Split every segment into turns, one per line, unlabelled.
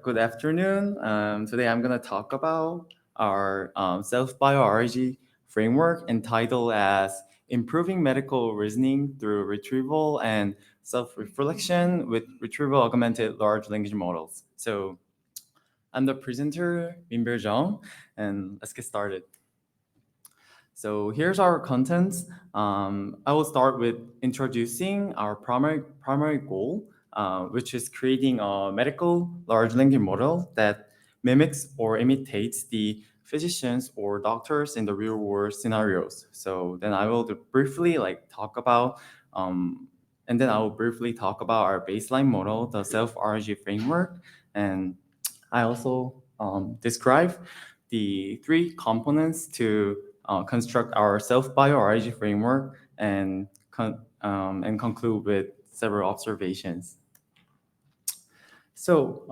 Good afternoon. Today I'm going to talk about our self-biology framework entitled as Improving Medical Reasoning Through Retrieval and Self-Reflection with Retrieval-Augmented Large Language Models. So I'm the presenter, Minbyul Jeong, and let's get started. So here's our contents. I will start with introducing our primary goal, which is creating a medical large language model that mimics or imitates the physicians or doctors in the real world scenarios. So then I will briefly talk about, and then I will briefly talk about our baseline model, the self-RG framework, and I also describe the three components to construct our self-biology framework and conclude with several observations. So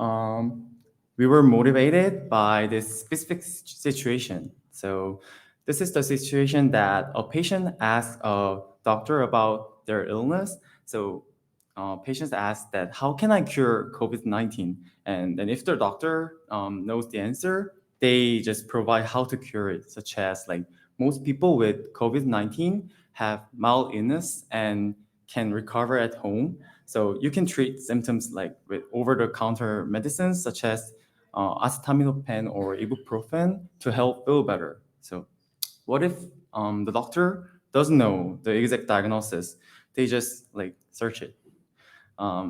we were motivated by this specific situation. So this is the situation that a patient asks a doctor about their illness. So patients ask that, how can I cure COVID-19? And then if the doctor knows the answer, they just provide how to cure it, such as like most people with COVID-19 have mild illness and can recover at home. So you can treat symptoms like with over-the-counter medicines such as acetaminophen or ibuprofen to help feel better. So what if the doctor doesn't know the exact diagnosis? They just like search it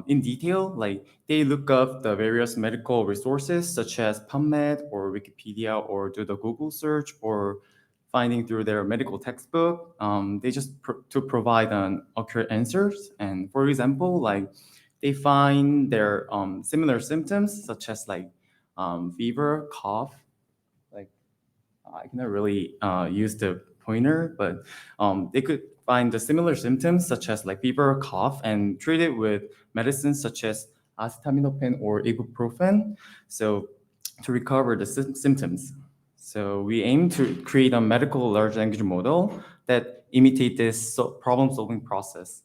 in detail. Like they look up the various medical resources such as PubMed or Wikipedia, or do the Google search, or finding through their medical textbook. They just to provide an accurate answers. And for example, like they find their similar symptoms such as like fever, cough. Like I cannot really use the pointer, but they could find the similar symptoms such as like fever, cough, and treat it with medicines such as acetaminophen or ibuprofen. So to recover the symptoms. So we aim to create a medical large language model that imitate this problem-solving process.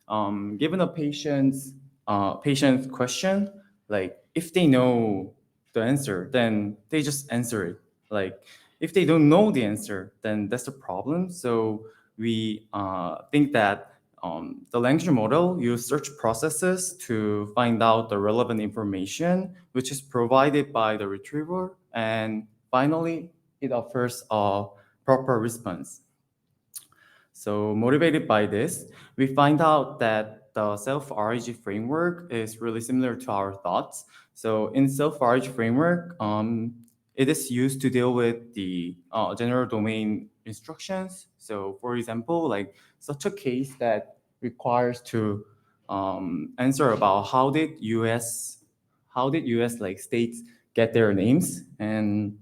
Given a patient's question, like if they know the answer, then they just answer it. Like if they don't know the answer, then that's the problem. So we think that the language model use search processes to find out the relevant information, which is provided by the retriever, and finally, it offers a proper response. So motivated by this, we find out that the self-RG framework is really similar to our thoughts. So in self-RG framework, it is used to deal with the general domain instructions. So for example, like such a case that requires to answer about how did US like states get their names, and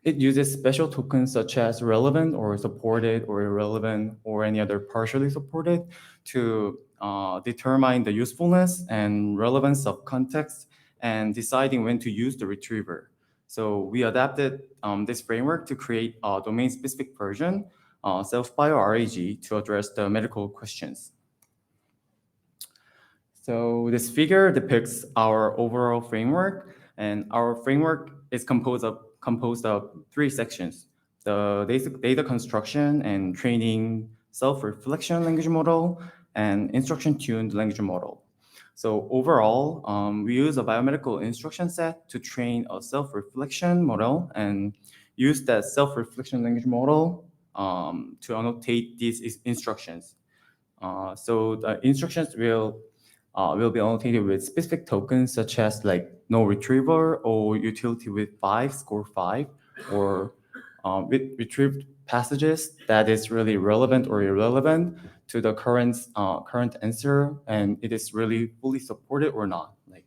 it uses special tokens such as relevant or supported or irrelevant or any other partially supported to determine the usefulness and relevance of context and deciding when to use the retriever. So we adapted this framework to create a domain-specific version, self-bio-RAG, to address the medical questions. So this figure depicts our overall framework, and our framework is composed of three sections: the data construction and training self-reflection language model, and instruction-tuned language model. So overall, we use a biomedical instruction set to train a self-reflection model, and use that self-reflection language model to annotate these instructions. So the instructions will be annotated with specific tokens such as like no retriever or utility with 5, score 5, or with retrieved passages that is really relevant or irrelevant to the current answer, and it is really fully supported or not. Like,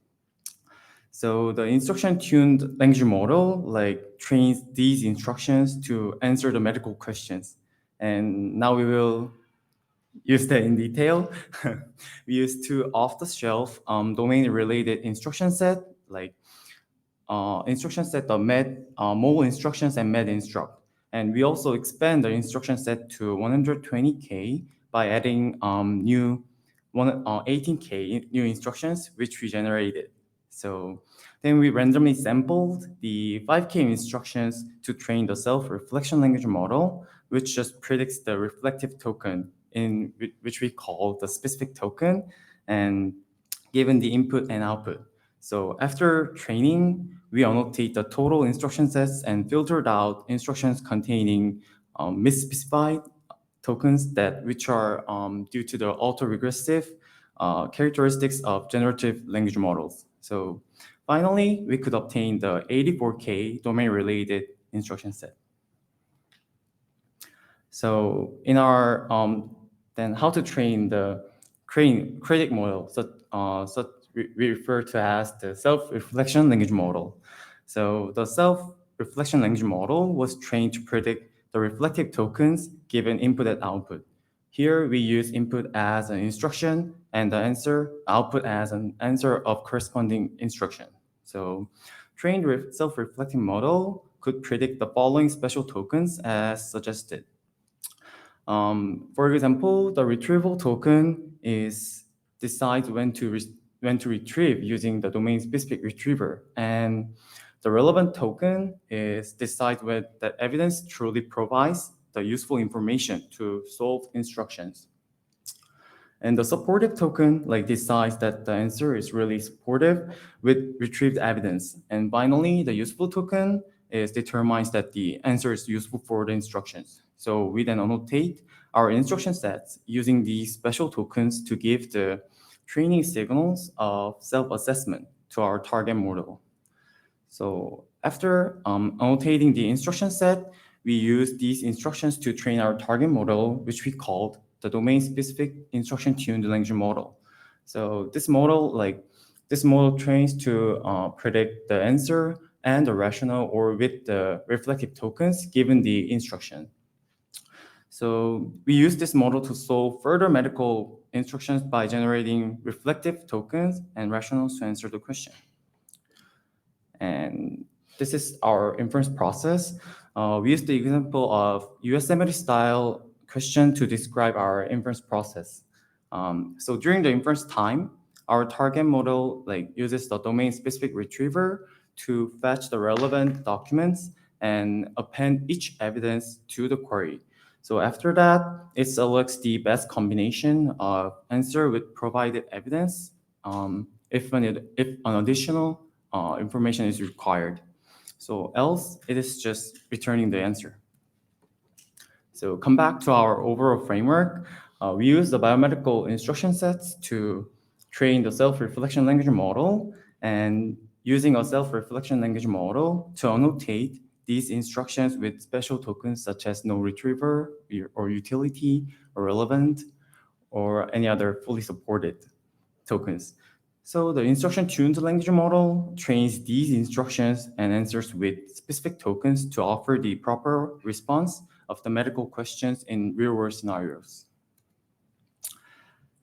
so the instruction-tuned language model like trains these instructions to answer the medical questions. And now we will use that in detail. We use two off-the-shelf domain-related instruction set, like instruction set of mole instructions and med instruct. And we also expand the instruction set to 120K by adding 18K new instructions, which we generated. So then we randomly sampled the 5K instructions to train the self-reflection language model, which just predicts the reflective token, in which we call the specific token, and given the input and output. So after training, we annotate the total instruction sets and filtered out instructions containing misspecified tokens which are due to the autoregressive characteristics of generative language models. So finally, we could obtain the 84K domain-related instruction set. So in our then how to train the critic model, so we refer to as the self-reflection language model. So the self-reflection language model was trained to predict the reflective tokens given input and output. Here we use input as an instruction and the answer output as an answer of corresponding instruction. So trained self-reflecting model could predict the following special tokens as suggested. For example, the retrieval token decides when to retrieve using the domain-specific retriever, and the relevant token decides when the evidence truly provides the useful information to solve instructions. And the supportive token decides that the answer is really supportive with retrieved evidence. And finally, the useful token determines that the answer is useful for the instructions. So we then annotate our instruction sets using these special tokens to give the training signals of self-assessment to our target model. So after annotating the instruction set, we use these instructions to train our target model, which we called the domain-specific instruction-tuned language model. So this model trains to predict the answer and the rationale or with the reflective tokens given the instruction. So we use this model to solve further medical instructions by generating reflective tokens and rationales to answer the question. And this is our inference process. We use the example of ISMB style question to describe our inference process. So during the inference time, our target model uses the domain-specific retriever to fetch the relevant documents and append each evidence to the query. So after that, it selects the best combination of answer with provided evidence if an additional information is required. So else, it is just returning the answer. So come back to our overall framework. We use the biomedical instruction sets to train the self-reflection language model, and using a self-reflection language model to annotate these instructions with special tokens such as no retriever or utility or relevant or any other fully supported tokens. So the instruction-tuned language model trains these instructions and answers with specific tokens to offer the proper response of the medical questions in real-world scenarios.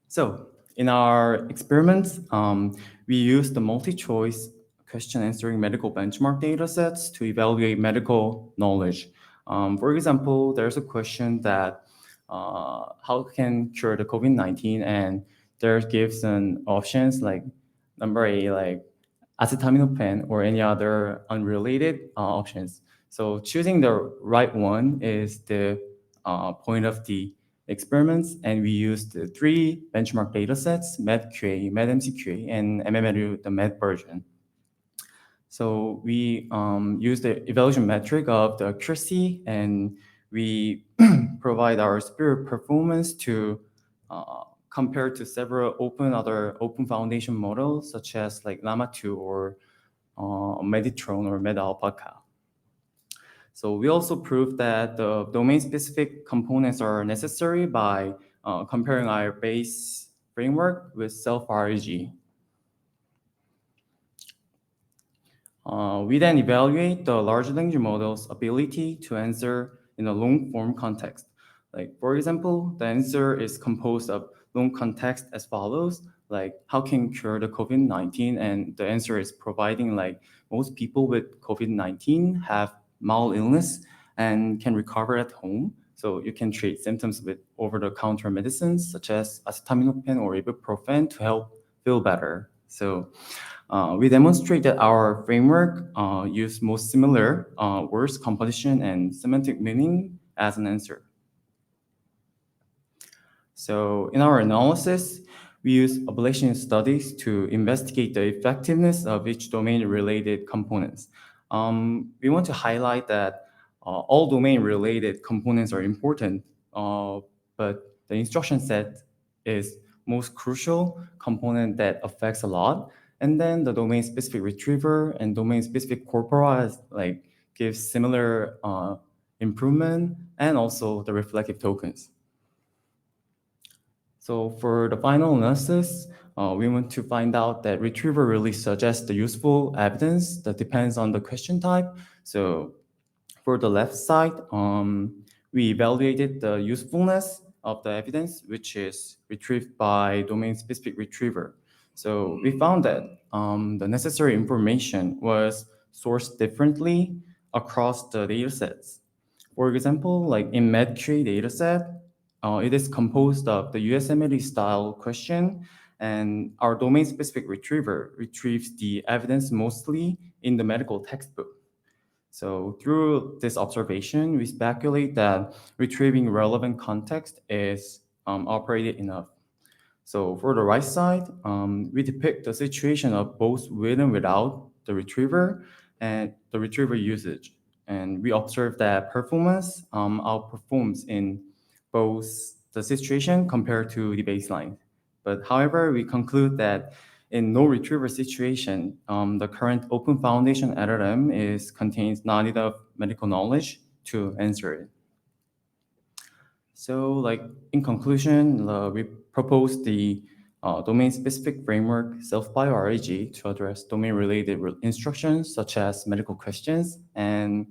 So in our experiments, we use the multi-choice question answering medical benchmark data sets to evaluate medical knowledge. For example, there's a question that how can cure the COVID-19, and there gives an options like number A, like acetaminophen or any other unrelated options. So choosing the right one is the point of the experiments, and we used the 3 benchmark data sets, MEDQA, MEDMCQA, and MMLU, the MED version. So we use the evaluation metric of the accuracy, and we provide our superior performance to compare to several other open foundation models, such as like Llama 2 or Meditron or MedAlpaca. So we also proved that the domain-specific components are necessary by comparing our base framework with self-RG. We then evaluate the large language model's ability to answer in a long-form context. Like, for example, the answer is composed of long context as follows, like how can cure the COVID-19? And the answer is providing like most people with COVID-19 have mild illness and can recover at home. So you can treat symptoms with over-the-counter medicines such as acetaminophen or ibuprofen to help feel better. So we demonstrate that our framework use most similar words composition and semantic meaning as an answer. So in our analysis, we use ablation studies to investigate the effectiveness of each domain-related components. We want to highlight that all domain-related components are important, but the instruction set is most crucial component that affects a lot. And then the domain-specific retriever and domain-specific corpora gives similar improvement, and also the reflective tokens. So for the final analysis, we want to find out that retriever really suggests the useful evidence that depends on the question type. So for the left side, we evaluated the usefulness of the evidence, which is retrieved by domain-specific retriever. So we found that the necessary information was sourced differently across the datasets. For example, like in MedQA dataset, it is composed of the USMLE style question, and our domain-specific retriever retrieves the evidence mostly in the medical textbook. So through this observation, we speculate that retrieving relevant context is operated enough. So for the right side, we depict the situation of both with and without the retriever and the retriever usage. And we observe that performance outperforms in both the situation compared to the baseline. But however, we conclude that in no retriever situation, the current open foundation LLM contains not enough medical knowledge to answer it. So in conclusion, we propose the domain-specific framework self-bio-RAG to address domain-related instructions such as medical questions. And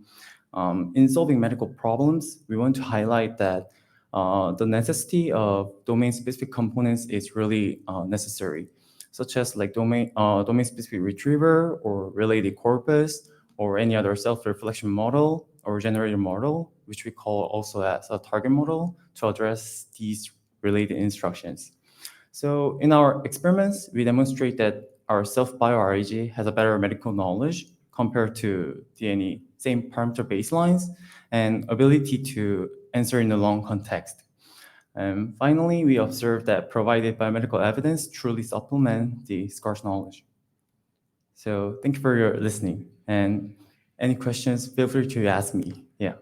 in solving medical problems, we want to highlight that the necessity of domain-specific components is really necessary, such as domain-specific retriever or related corpus or any other self-reflection model or generator model, which we call also as a target model to address these related instructions. So in our experiments, we demonstrate that our self-bio-RAG has a better medical knowledge compared to any same parameter baselines and ability to answer in a long context. And finally, we observe that provided biomedical evidence truly supplement the scarce knowledge. So thank you for your listening. And any questions, feel free to ask me. Yeah.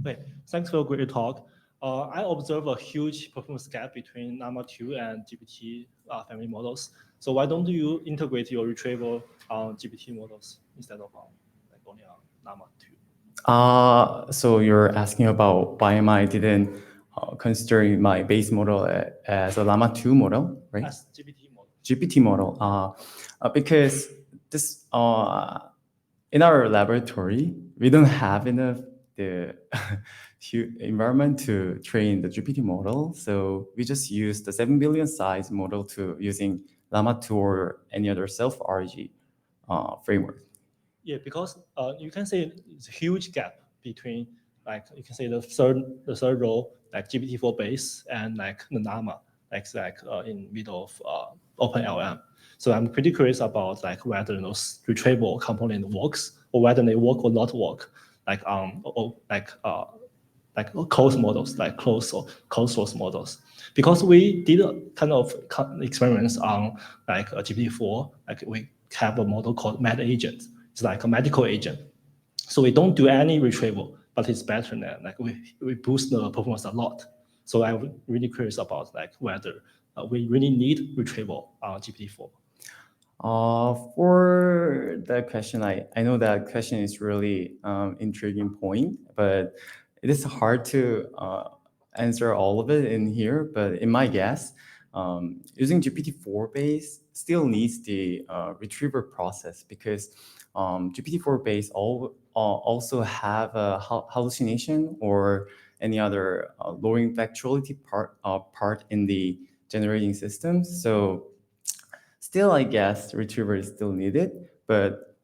Okay, thanks for a great talk. I observe a huge performance gap between Llama 2 and GPT family models. So why don't you integrate your retrieval on GPT models instead of only on Llama 2?
So you're asking about why am I didn't considering my base model as a Llama 2 model, right?
As GPT model.
GPT model, because this in our laboratory we don't have enough the environment to train the GPT model, so we just use the 7 billion size model to using Llama 2 or any other self-RG framework.
Yeah, because you can say it's a huge gap between you can say the third row GPT-4 base and the Llama in middle of OpenLM. So I'm pretty curious about whether those retrieval component works or whether they work or not work closed models, closed source models. Because we did a kind of experiments on a GPT-4, we have a model called Med Agent. It's like a medical agent. So we don't do any retrieval, but it's better than we boost the performance a lot. So I'm really curious about whether we really need retrieval on GPT-4.
For that question, I know that question is really intriguing point, but it is hard to answer all of it in here. But in my guess, using GPT-4 base still needs the retriever process, because GPT-4 base also have a hallucination or any other lowering factuality part in the generating system. So still, I guess, retriever is still needed. But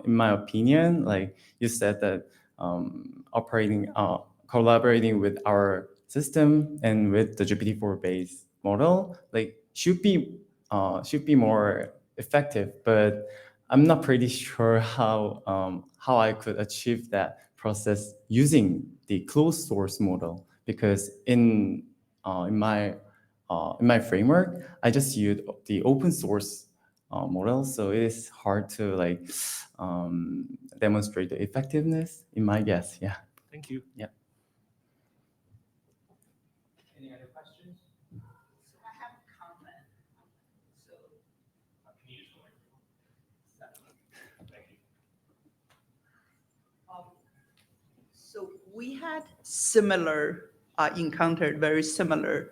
in my opinion, like you said that collaborating with our system and with the GPT-4 based model, like should be more effective. But I'm not pretty sure how I could achieve that process using the closed source model, because in my framework, I just use the open source model, so it is hard to like demonstrate the effectiveness. In my guess, yeah.
Thank you.
Yeah.
Any other questions?
So I have a comment. So
Can you use the microphone? Thank you.
so we had encountered very similar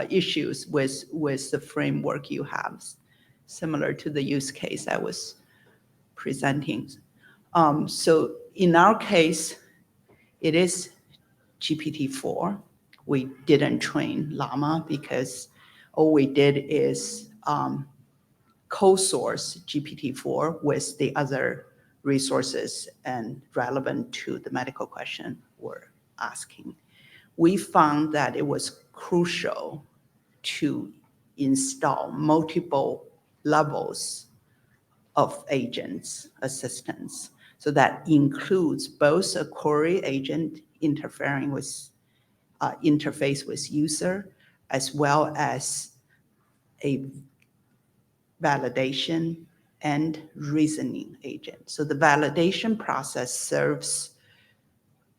issues with the framework you have, similar to the use case I was presenting. So in our case, it is GPT-4. We didn't train Llama because all we did is co-source GPT-4 with the other resources and relevant to the medical question we're asking. We found that it was crucial to install multiple levels of agents, assistants. So that includes both a query agent interface with user, as well as a validation and reasoning agent. So the validation process serves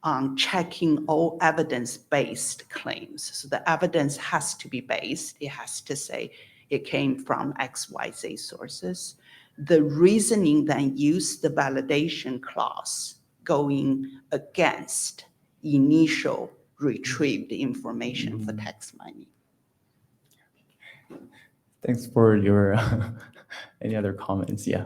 on checking all evidence-based claims. So the evidence has to be based. It has to say it came from XYZ sources. The reasoning then use the validation clause going against initial retrieved information for text mining.
Thanks for your any other comments. Yeah.